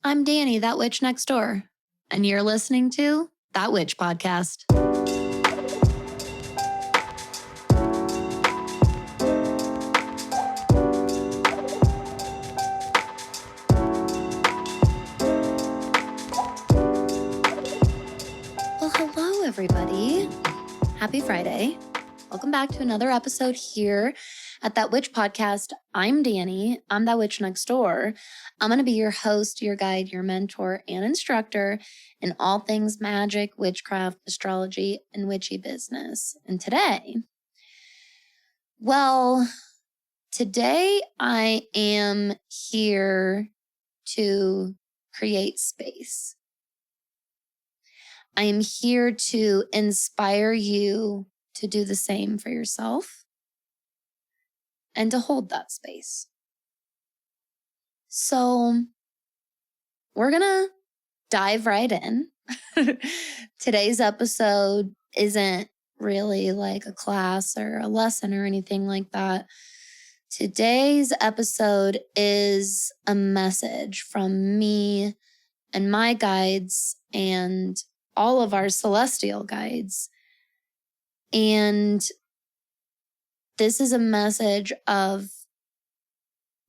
I'm Dani, that witch next door, and you're listening to That Witch Podcast. Well, hello, everybody. Happy Friday. Welcome back to another episode here at That Witch Podcast. I'm Dani. I'm that witch next door. I'm going to be your host, your guide, your mentor, and instructor in all things magic, witchcraft, astrology, and witchy business. And today I am here to create space. I am here to inspire you to do the same for yourself and to hold that space. So we're going to dive right in. Today's episode isn't really like a class or a lesson or anything like that. Today's episode is a message from me and my guides and all of our celestial guides. And this is a message of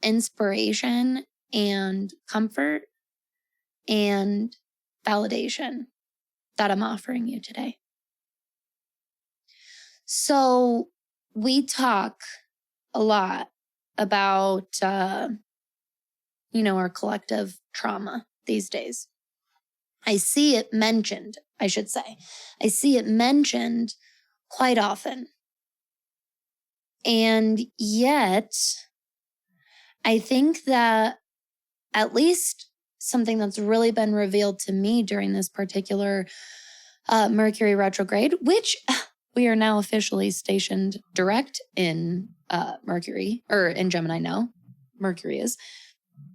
inspiration and comfort and validation that I'm offering you today. So we talk a lot about, our collective trauma these days. I see it mentioned quite often. And yet, I think that at least something that's really been revealed to me during this particular Mercury retrograde, which we are now officially stationed direct in Mercury, or in Gemini now. Mercury is.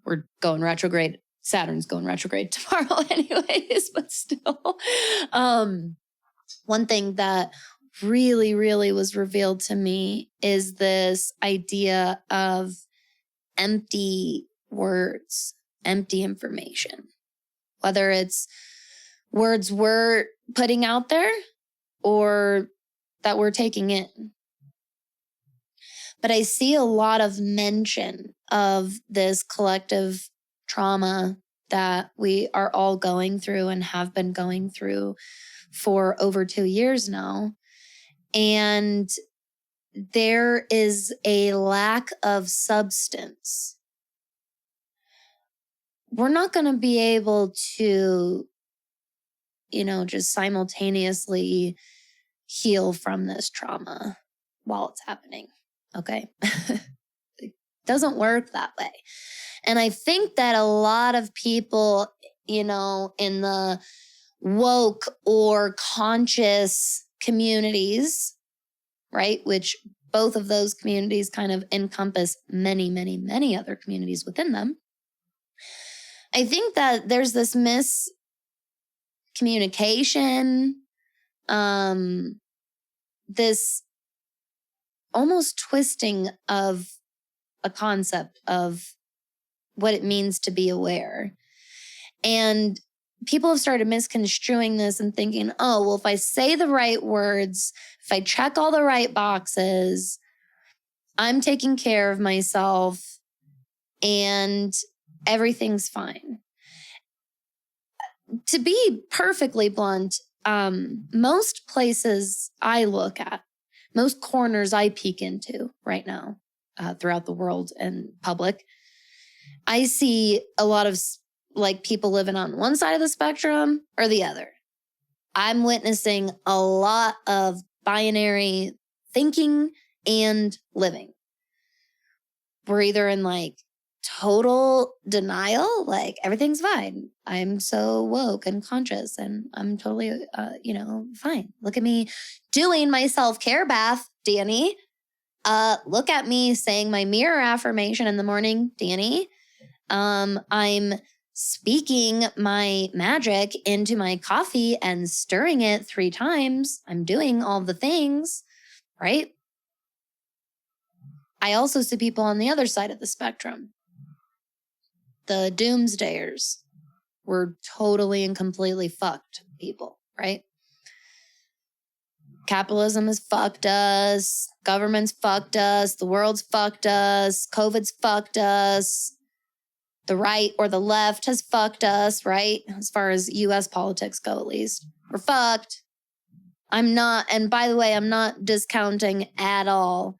We're going retrograde. Saturn's going retrograde tomorrow anyways, but still. One thing that really, really was revealed to me is this idea of empty words, empty information, whether it's words we're putting out there or that we're taking in. But I see a lot of mention of this collective trauma that we are all going through and have been going through for over 2 years now. And there is a lack of substance. We're not going to be able to, just simultaneously heal from this trauma while it's happening. Okay? It doesn't work that way. And I think that a lot of people, in the woke or conscious communities, right, which both of those communities kind of encompass many, many, many other communities within them. I think that there's this miscommunication, this almost twisting of a concept of what it means to be aware. And people have started misconstruing this and thinking, oh, well, if I say the right words, if I check all the right boxes, I'm taking care of myself and everything's fine. To be perfectly blunt, most places I look at, most corners I peek into right now throughout the world and public, I see a lot of people living on one side of the spectrum or the other. I'm witnessing a lot of binary thinking and living. We're either in total denial, everything's fine. I'm so woke and conscious and I'm totally, fine. Look at me doing my self-care bath, Dani. Look at me saying my mirror affirmation in the morning, Dani. I'm speaking my magic into my coffee and stirring it 3 times. I'm doing all the things, right? I also see people on the other side of the spectrum, the doomsdayers, We're totally and completely fucked people, right? Capitalism has fucked us. Government's fucked us. The world's fucked us. COVID's fucked us. The right or the left has fucked us, right? As far as US politics go, at least. We're fucked. And by the way, I'm not discounting at all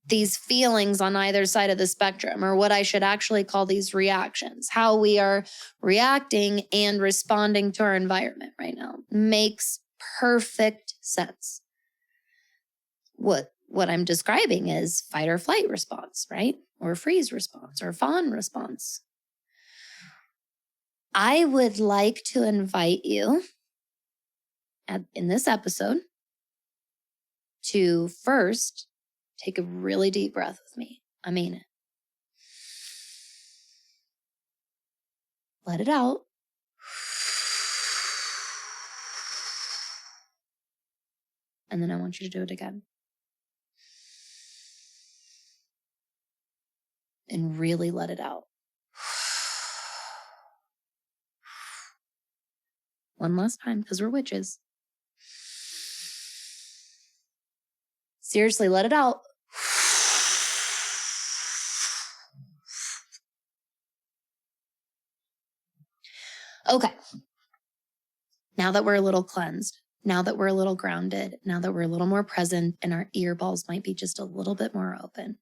these feelings on either side of the spectrum, or what I should actually call these reactions. How we are reacting and responding to our environment right now makes perfect sense. What I'm describing is fight or flight response, right? Or freeze response or fawn response. I would like to invite you in this episode to first take a really deep breath with me. I mean it. Let it out. And then I want you to do it again. And really let it out. One last time, because we're witches. Seriously, let it out. Okay. Now that we're a little cleansed, now that we're a little grounded, now that we're a little more present and our earballs might be just a little bit more open,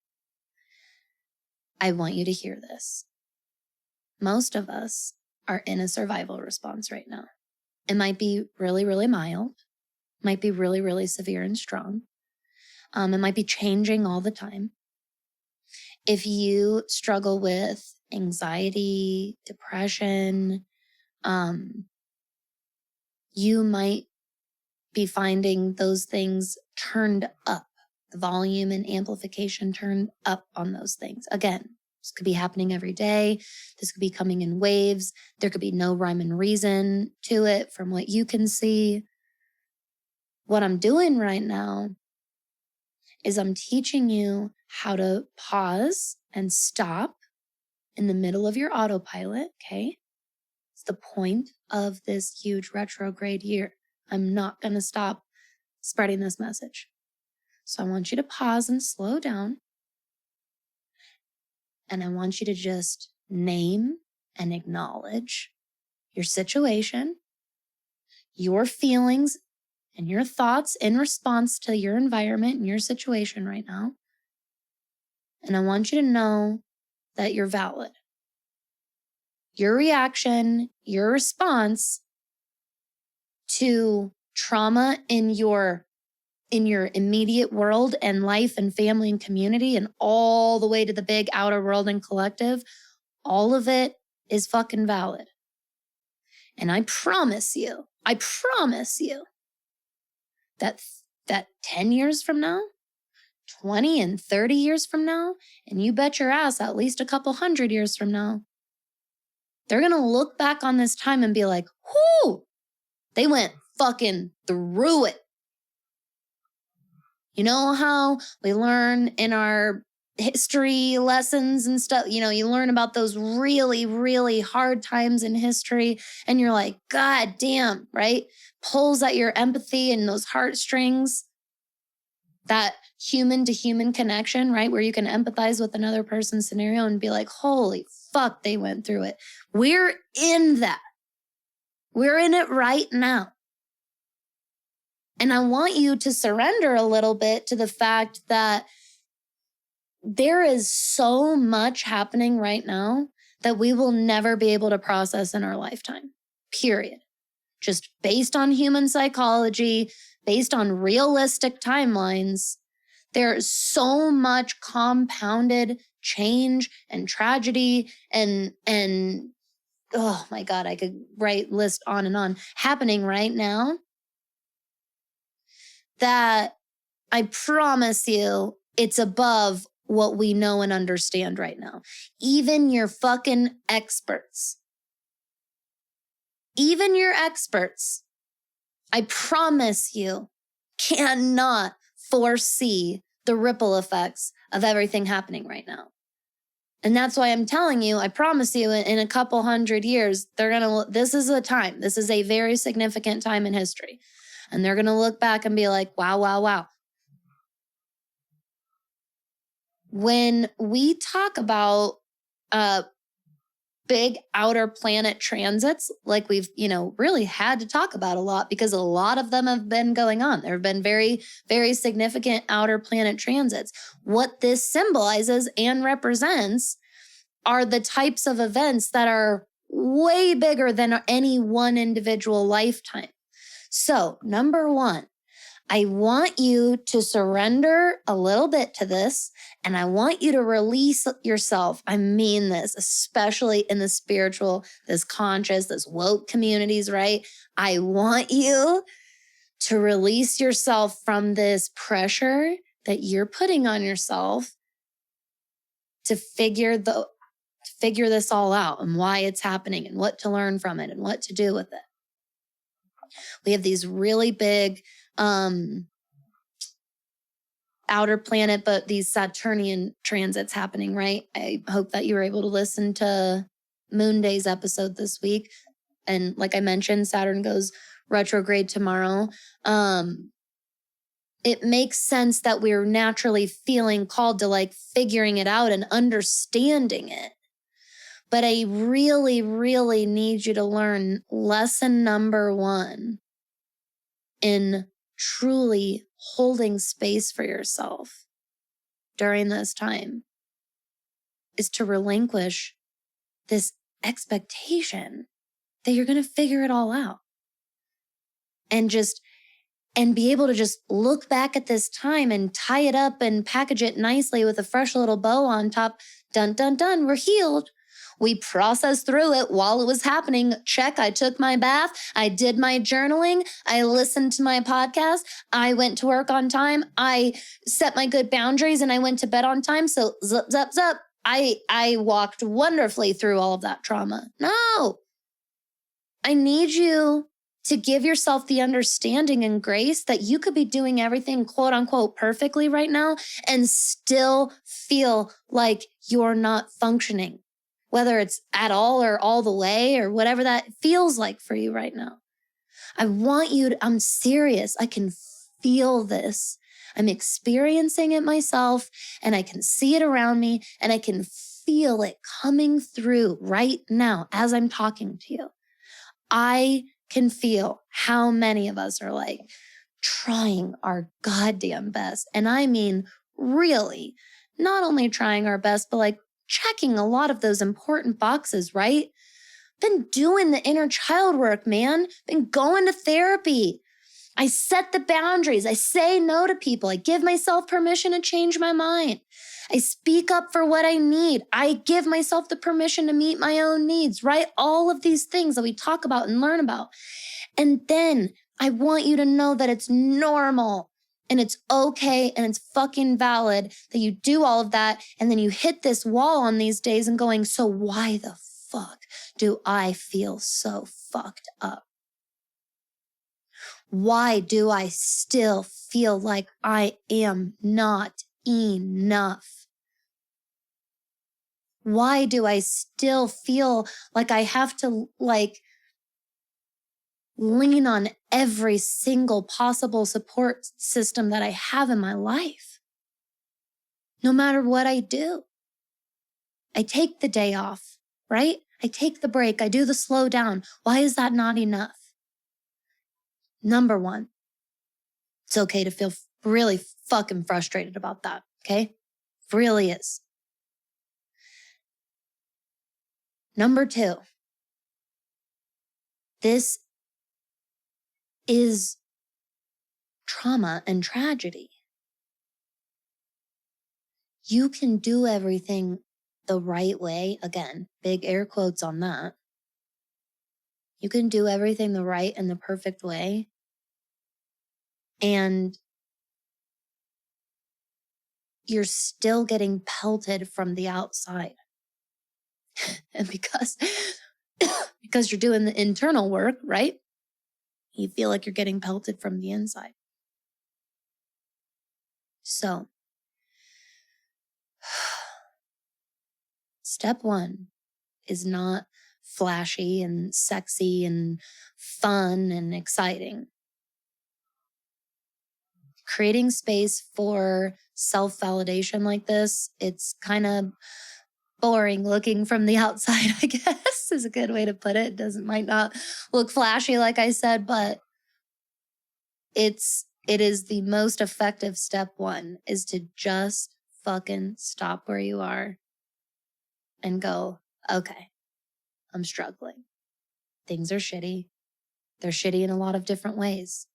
I want you to hear this. Most of us are in a survival response right now. It might be really, really mild, might be really, really severe and strong. It might be changing all the time. If you struggle with anxiety, depression, you might be finding those things turned up, the volume and amplification turned up on those things. Again, this could be happening every day. This could be coming in waves. There could be no rhyme and reason to it from what you can see. What I'm doing right now is I'm teaching you how to pause and stop in the middle of your autopilot, okay? It's the point of this huge retrograde year. I'm not going to stop spreading this message. So I want you to pause and slow down. And I want you to just name and acknowledge your situation, your feelings, and your thoughts in response to your environment and your situation right now. And I want you to know that you're valid. Your reaction, your response to trauma in your immediate world and life and family and community and all the way to the big outer world and collective, all of it is fucking valid. And I promise you that 10 years from now, 20 and 30 years from now, and you bet your ass at least a couple 100 years from now, they're going to look back on this time and be like, whoo, they went fucking through it. You know how we learn in our history lessons and stuff, you learn about those really, really hard times in history and you're like, God damn, right? Pulls at your empathy and those heartstrings, that human to human connection, right? Where you can empathize with another person's scenario and be like, holy fuck, they went through it. We're in that. We're in it right now. And I want you to surrender a little bit to the fact that there is so much happening right now that we will never be able to process in our lifetime, period. Just based on human psychology, based on realistic timelines, there's so much compounded change and tragedy and oh my God, I could list on and on happening right now that I promise you it's above what we know and understand right now. Even your fucking experts, I promise you, cannot foresee the ripple effects of everything happening right now. And that's why I'm telling you, I promise you, in a couple hundred years, this is a time. This is a very significant time in history. And they're going to look back and be like, wow, wow, wow. When we talk about big outer planet transits, like we've, really had to talk about a lot because a lot of them have been going on. There have been very, very significant outer planet transits. What this symbolizes and represents are the types of events that are way bigger than any one individual lifetime. So, number one, I want you to surrender a little bit to this, and I want you to release yourself. I mean this, especially in the spiritual, this conscious, this woke communities, right? I want you to release yourself from this pressure that you're putting on yourself to figure this all out and why it's happening and what to learn from it and what to do with it. We have these really big outer planet, but these Saturnian transits happening, right? I hope that you were able to listen to Moon Day's episode this week. And like I mentioned, Saturn goes retrograde tomorrow. It makes sense that we're naturally feeling called to figuring it out and understanding it. But I really, really need you to learn lesson number one in truly holding space for yourself during this time is to relinquish this expectation that you're going to figure it all out and be able to just look back at this time and tie it up and package it nicely with a fresh little bow on top. Dun, dun, dun. We're healed. We processed through it while it was happening. Check. I took my bath. I did my journaling. I listened to my podcast. I went to work on time. I set my good boundaries and I went to bed on time. So zup, zup, zup. I walked wonderfully through all of that trauma. No, I need you to give yourself the understanding and grace that you could be doing everything quote unquote perfectly right now and still feel like you're not functioning. Whether it's at all or all the way or whatever that feels like for you right now. I'm serious. I can feel this. I'm experiencing it myself and I can see it around me and I can feel it coming through right now as I'm talking to you. I can feel how many of us are trying our goddamn best. And I mean, really, not only trying our best, but checking a lot of those important boxes, right? Been doing the inner child work, man. Been going to therapy. I set the boundaries. I say no to people. I give myself permission to change my mind. I speak up for what I need. I give myself the permission to meet my own needs, right? All of these things that we talk about and learn about. And then I want you to know that it's normal. And it's okay and it's fucking valid that you do all of that. And then you hit this wall on these days and going, so why the fuck do I feel so fucked up? Why do I still feel like I am not enough? Why do I still feel like I have to lean on every single possible support system that I have in my life? No matter what I do. I take the day off, right? I take the break. I do the slow down. Why is that not enough? Number one, it's okay to feel really fucking frustrated about that, okay? It really is. Number two, this is trauma and tragedy. You can do everything the right way. Again, big air quotes on that. You can do everything the right and the perfect way. And you're still getting pelted from the outside. And because you're doing the internal work, right? You feel like you're getting pelted from the inside. So, Step one is not flashy and sexy and fun and exciting. Creating space for self-validation like this, it's kind of boring looking from the outside, I guess, is a good way to put it. Might not look flashy, like I said, but it is the most effective step one, is to just fucking stop where you are and go, okay, I'm struggling. Things are shitty. They're shitty in a lot of different ways.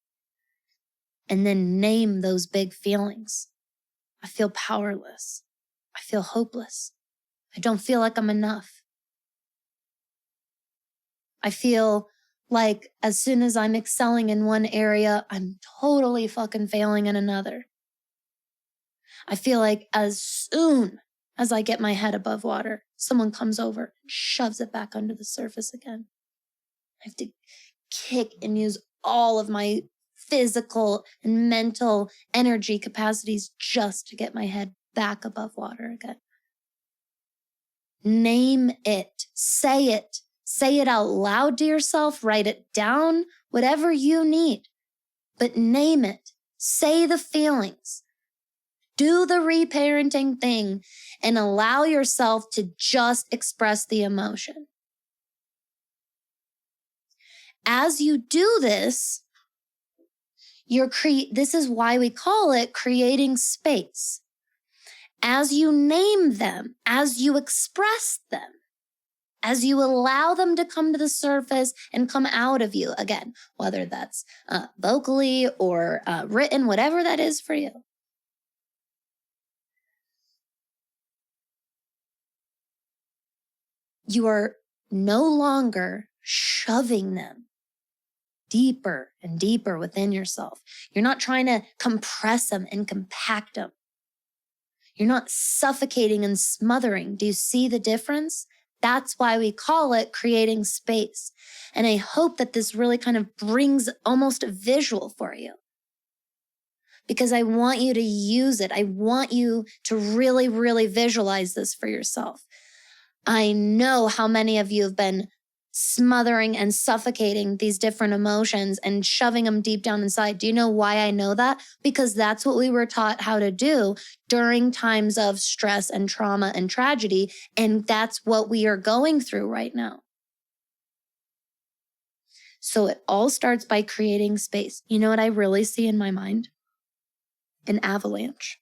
And then name those big feelings. I feel powerless. I feel hopeless. I don't feel like I'm enough. I feel like as soon as I'm excelling in one area, I'm totally fucking failing in another. I feel like as soon as I get my head above water, someone comes over and shoves it back under the surface again. I have to kick and use all of my physical and mental energy capacities just to get my head back above water again. Name it. Say it. Say it out loud to yourself. Write it down. Whatever you need. But name it. Say the feelings. Do the reparenting thing and allow yourself to just express the emotion. As you do this, this is why we call it creating space. As you name them, as you express them, as you allow them to come to the surface and come out of you, again, whether that's vocally or written, whatever that is for you. You are no longer shoving them deeper and deeper within yourself. You're not trying to compress them and compact them. You're not suffocating and smothering. Do you see the difference? That's why we call it creating space. And I hope that this really kind of brings almost a visual for you, because I want you to use it. I want you to really, really visualize this for yourself. I know how many of you have been smothering and suffocating these different emotions and shoving them deep down inside. Do you know why I know that? Because that's what we were taught how to do during times of stress and trauma and tragedy. And that's what we are going through right now. So it all starts by creating space. You know what I really see in my mind? An avalanche.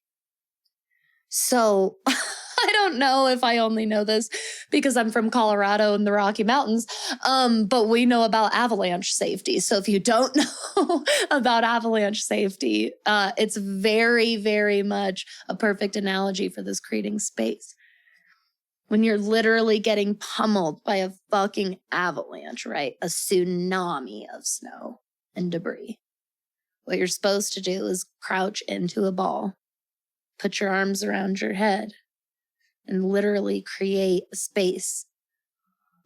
So I don't know if I only know this because I'm from Colorado and the Rocky Mountains, but we know about avalanche safety. So if you don't know about avalanche safety, it's very, very much a perfect analogy for this creating space. When you're literally getting pummeled by a fucking avalanche, right? A tsunami of snow and debris. What you're supposed to do is crouch into a ball, put your arms around your head, and literally create a space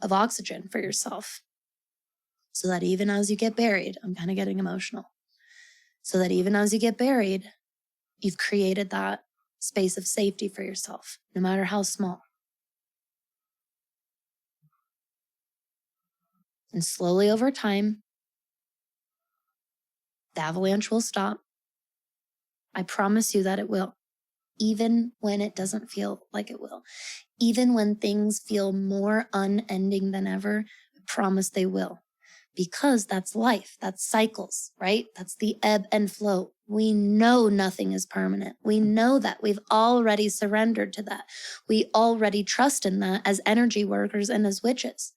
of oxygen for yourself. So that even as you get buried, I'm kind of getting emotional. So that even as you get buried, you've created that space of safety for yourself, no matter how small. And slowly over time, the avalanche will stop. I promise you that it will, even when it doesn't feel like it will. Even when things feel more unending than ever, I promise they will. Because that's life, that's cycles, right? That's the ebb and flow. We know nothing is permanent. We know that. We've already surrendered to that. We already trust in that as energy workers and as witches.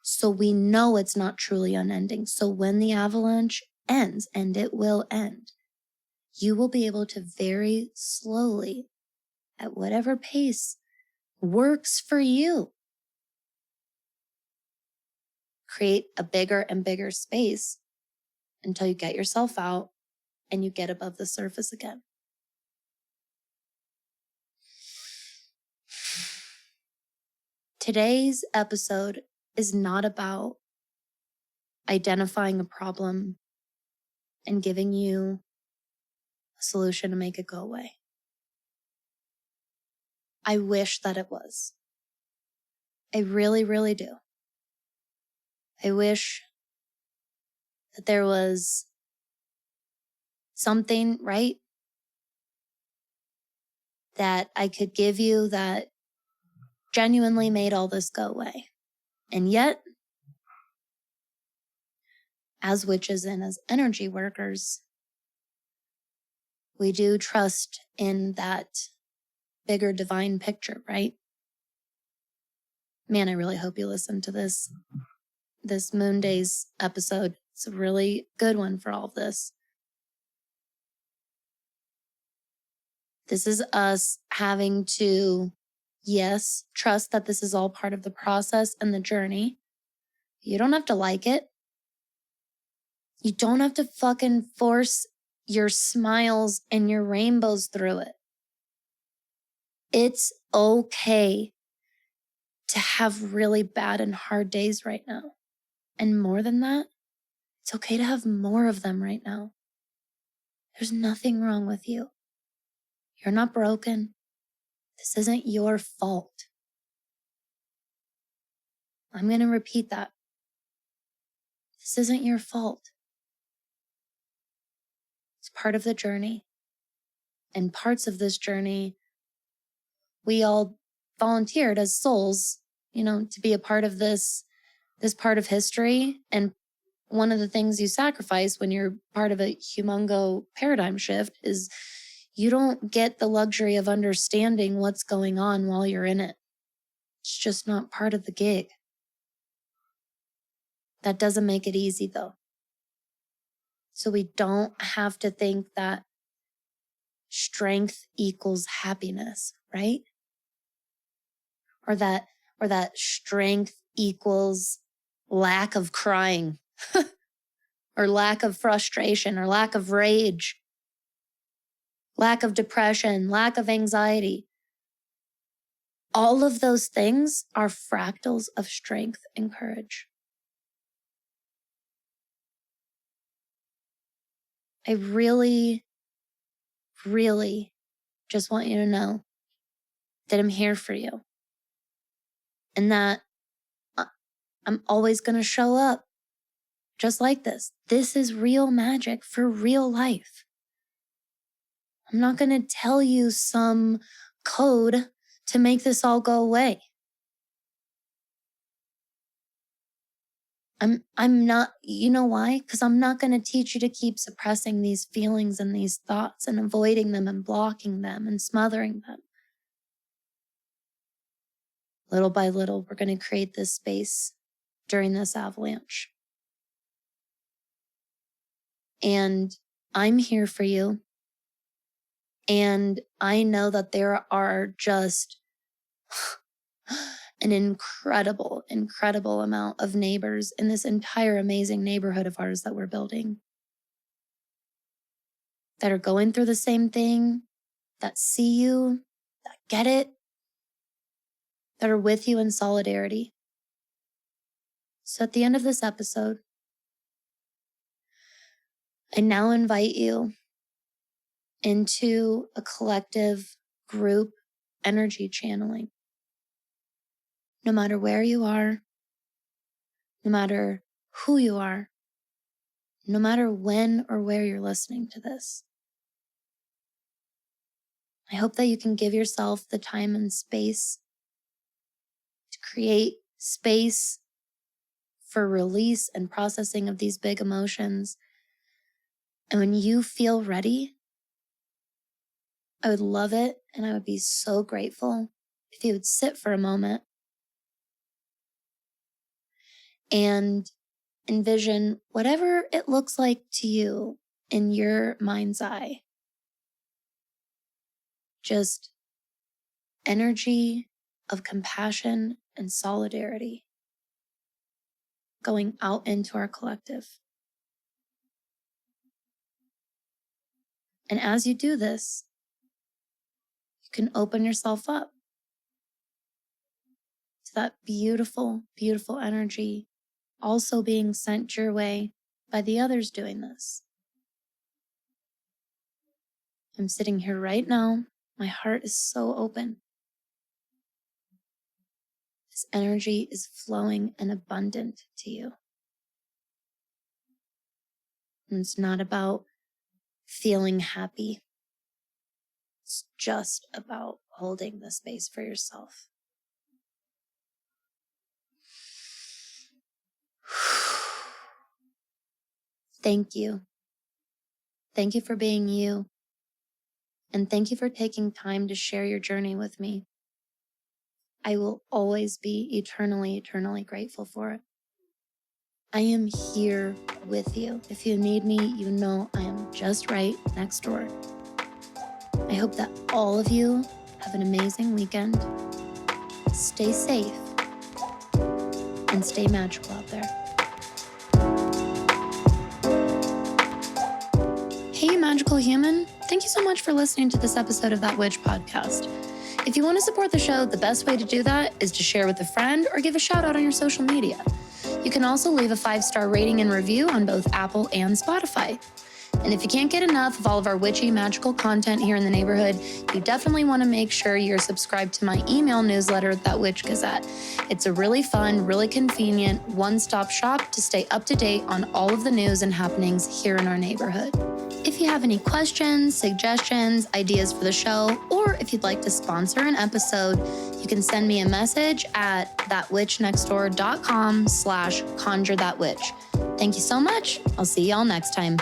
So we know it's not truly unending. So when the avalanche ends, and it will end, you will be able to very slowly, at whatever pace works for you, create a bigger and bigger space until you get yourself out and you get above the surface again. Today's episode is not about identifying a problem and giving you a solution to make it go away. I wish that it was. I really, really do. I wish that there was something, right, that I could give you that genuinely made all this go away. And yet, as witches and as energy workers, we do trust in that bigger divine picture, right? Man, I really hope you listen to this Moon Days episode. It's a really good one for all of this. This is us having to, yes, trust that this is all part of the process and the journey. You don't have to like it. You don't have to fucking force your smiles and your rainbows through it. It's okay to have really bad and hard days right now. And more than that, it's okay to have more of them right now. There's nothing wrong with you. You're not broken. This isn't your fault. I'm going to repeat that. This isn't your fault. It's part of the journey. And parts of this journey, we all volunteered as souls, to be a part of this part of history. And one of the things you sacrifice when you're part of a humongo paradigm shift is you don't get the luxury of understanding what's going on while you're in it. It's just not part of the gig. That doesn't make it easy, though. So we don't have to think that strength equals happiness, right? Or that strength equals lack of crying or lack of frustration or lack of rage, lack of depression, lack of anxiety. All of those things are fractals of strength and courage. I really, really just want you to know that I'm here for you and that I'm always going to show up just like this. This is real magic for real life. I'm not going to tell you some code to make this all go away. I'm not, you know why? Because I'm not going to teach you to keep suppressing these feelings and these thoughts and avoiding them and blocking them and smothering them. Little by little, we're going to create this space during this avalanche. And I'm here for you. And I know that there are just an incredible, incredible amount of neighbors in this entire amazing neighborhood of ours that we're building that are going through the same thing, that see you, that get it, that are with you in solidarity. So at the end of this episode, I now invite you into a collective group energy channeling. No matter where you are, no matter who you are, no matter when or where you're listening to this. I hope that you can give yourself the time and space to create space for release and processing of these big emotions. And when you feel ready, I would love it and I would be so grateful if you would sit for a moment and envision whatever it looks like to you in your mind's eye. Just energy of compassion and solidarity going out into our collective. And as you do this, you can open yourself up to that beautiful, beautiful energy also being sent your way by the others doing this. I'm sitting here right now. My heart is so open. This energy is flowing and abundant to you. And it's not about feeling happy. It's just about holding the space for yourself. Thank you. Thank you for being you. And thank you for taking time to share your journey with me. I will always be eternally, eternally grateful for it. I am here with you. If you need me, you know I am just right next door. I hope that all of you have an amazing weekend. Stay safe and stay magical out there. Hey, magical human. Thank you so much for listening to this episode of That Witch podcast. If you want to support the show, the best way to do that is to share with a friend or give a shout out on your social media. You can also leave a 5-star rating and review on both Apple and Spotify. And if you can't get enough of all of our witchy magical content here in the neighborhood, you definitely want to make sure you're subscribed to my email newsletter, That Witch Gazette. It's a really fun, really convenient one-stop shop to stay up to date on all of the news and happenings here in our neighborhood. If you have any questions, suggestions, ideas for the show, or if you'd like to sponsor an episode, you can send me a message at thatwitchnextdoor.com/conjurethatwitch. Thank you so much. I'll see y'all next time.